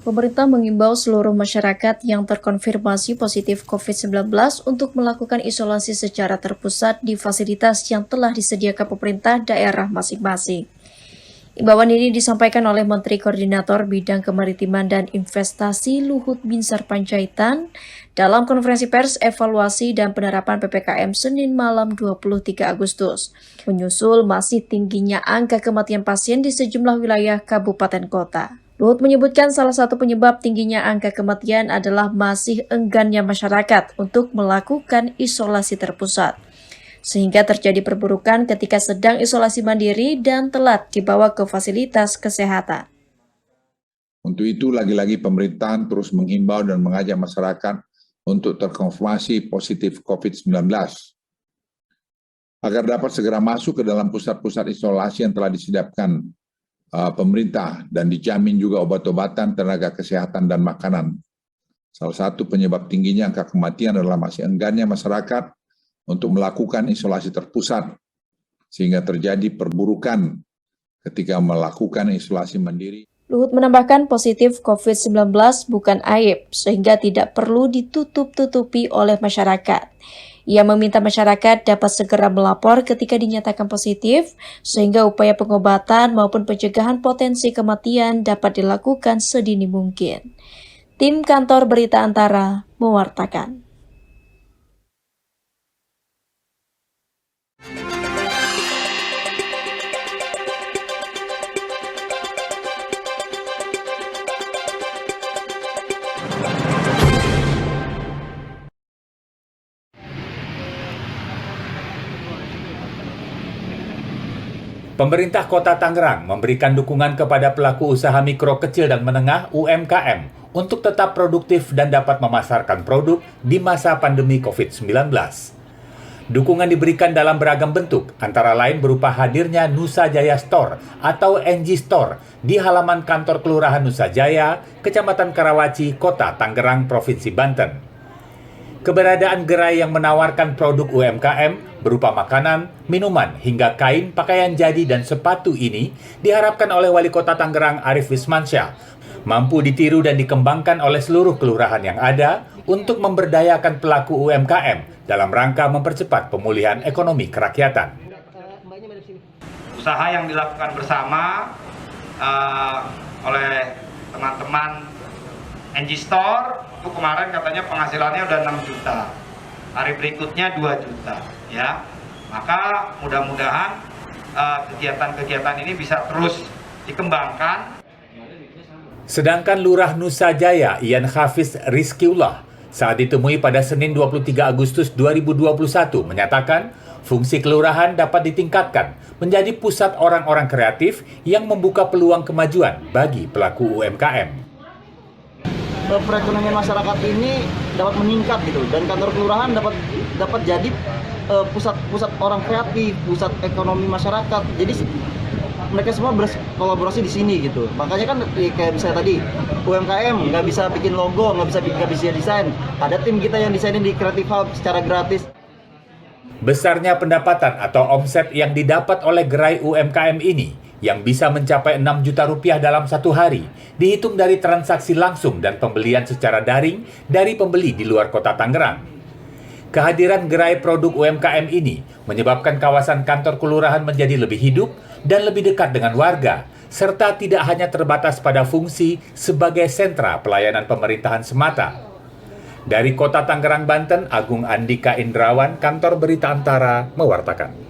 Pemerintah mengimbau seluruh masyarakat yang terkonfirmasi positif COVID-19 untuk melakukan isolasi secara terpusat di fasilitas yang telah disediakan pemerintah daerah masing-masing. Imbauan ini disampaikan oleh Menteri Koordinator Bidang Kemaritiman dan Investasi Luhut Binsar Panjaitan dalam konferensi pers evaluasi dan penerapan PPKM Senin malam 23 Agustus, menyusul masih tingginya angka kematian pasien di sejumlah wilayah kabupaten kota. Luhut menyebutkan salah satu penyebab tingginya angka kematian adalah masih enggannya masyarakat untuk melakukan isolasi terpusat, sehingga terjadi perburukan ketika sedang isolasi mandiri dan telat dibawa ke fasilitas kesehatan. Untuk itu, lagi-lagi pemerintahan terus menghimbau dan mengajak masyarakat untuk terkonfirmasi positif COVID-19 agar dapat segera masuk ke dalam pusat-pusat isolasi yang telah disediakan pemerintah dan dijamin juga obat-obatan, tenaga kesehatan, dan makanan. Salah satu penyebab tingginya angka kematian adalah masih enggannya masyarakat untuk melakukan isolasi terpusat, sehingga terjadi perburukan ketika melakukan isolasi mandiri. Luhut menambahkan positif COVID-19 bukan aib, sehingga tidak perlu ditutup-tutupi oleh masyarakat. Ia meminta masyarakat dapat segera melapor ketika dinyatakan positif, sehingga upaya pengobatan maupun pencegahan potensi kematian dapat dilakukan sedini mungkin. Tim Kantor Berita Antara mewartakan. Pemerintah Kota Tangerang memberikan dukungan kepada pelaku usaha mikro, kecil, dan menengah (UMKM) untuk tetap produktif dan dapat memasarkan produk di masa pandemi COVID-19. Dukungan diberikan dalam beragam bentuk, antara lain berupa hadirnya Nusa Jaya Store atau NG Store di halaman kantor Kelurahan Nusa Jaya, Kecamatan Karawaci, Kota Tangerang, Provinsi Banten. Keberadaan gerai yang menawarkan produk UMKM berupa makanan, minuman, hingga kain, pakaian jadi, dan sepatu ini diharapkan oleh Wali Kota Tangerang Arief Wismansyah mampu ditiru dan dikembangkan oleh seluruh kelurahan yang ada untuk memberdayakan pelaku UMKM dalam rangka mempercepat pemulihan ekonomi kerakyatan. Usaha yang dilakukan bersama oleh teman-teman NG Store itu kemarin katanya penghasilannya udah 6 juta, hari berikutnya 2 juta, ya. Maka mudah-mudahan kegiatan-kegiatan ini bisa terus dikembangkan. Sedangkan Lurah Nusa Jaya, Ian Hafiz Rizkiullah, saat ditemui pada Senin 23 Agustus 2021 menyatakan fungsi kelurahan dapat ditingkatkan menjadi pusat orang-orang kreatif yang membuka peluang kemajuan bagi pelaku UMKM. Perekonomian masyarakat ini dapat meningkat gitu, dan kantor kelurahan dapat jadi pusat orang kreatif, pusat ekonomi masyarakat. Jadi mereka semua berkolaborasi di sini gitu. Makanya kan kayak misalnya tadi UMKM nggak bisa bikin logo, nggak bisa desain. Ada tim kita yang desainin di Creative Hub secara gratis. Besarnya pendapatan atau omset yang didapat oleh gerai UMKM ini yang bisa mencapai 6 juta rupiah dalam satu hari, dihitung dari transaksi langsung dan pembelian secara daring dari pembeli di luar kota Tangerang. Kehadiran gerai produk UMKM ini menyebabkan kawasan kantor kelurahan menjadi lebih hidup dan lebih dekat dengan warga, serta tidak hanya terbatas pada fungsi sebagai sentra pelayanan pemerintahan semata. Dari Kota Tangerang, Banten, Agung Andika Indrawan, Kantor Berita Antara, mewartakan.